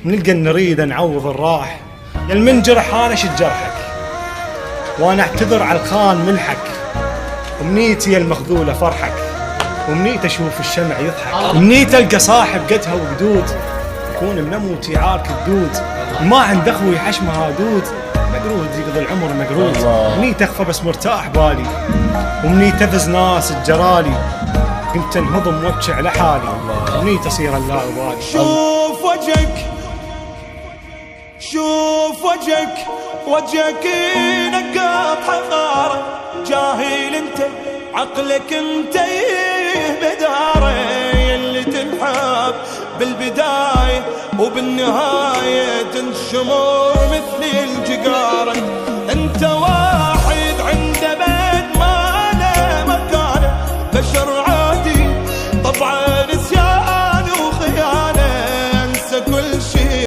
نلقى نريد نعوض الراح، يا المنجرح انا شد جرحك، وانا اعتذر على الخان منحك، ومنيتي يا المخذولة فرحك، ومنيت اشوف الشمع يضحك، ومنيت القى صاحب قدها وقدود، يكون منموتي عارك الدود، ما عند اخوي حشمها دود، مقرود يقضي العمر مقرود، منيت اخفى بس مرتاح بالي، ومنيت افز ناس الجرالي، كنت انهضم وابكي على حالي، ومنيت اصير اللا ابالي. شوف وجهك، شوف وجهك، وجهك نقاط حقارة، جاهل انت عقلك انت بدارة، اللي تنحب بالبداية وبالنهاية تنشمر مثل الجقارة.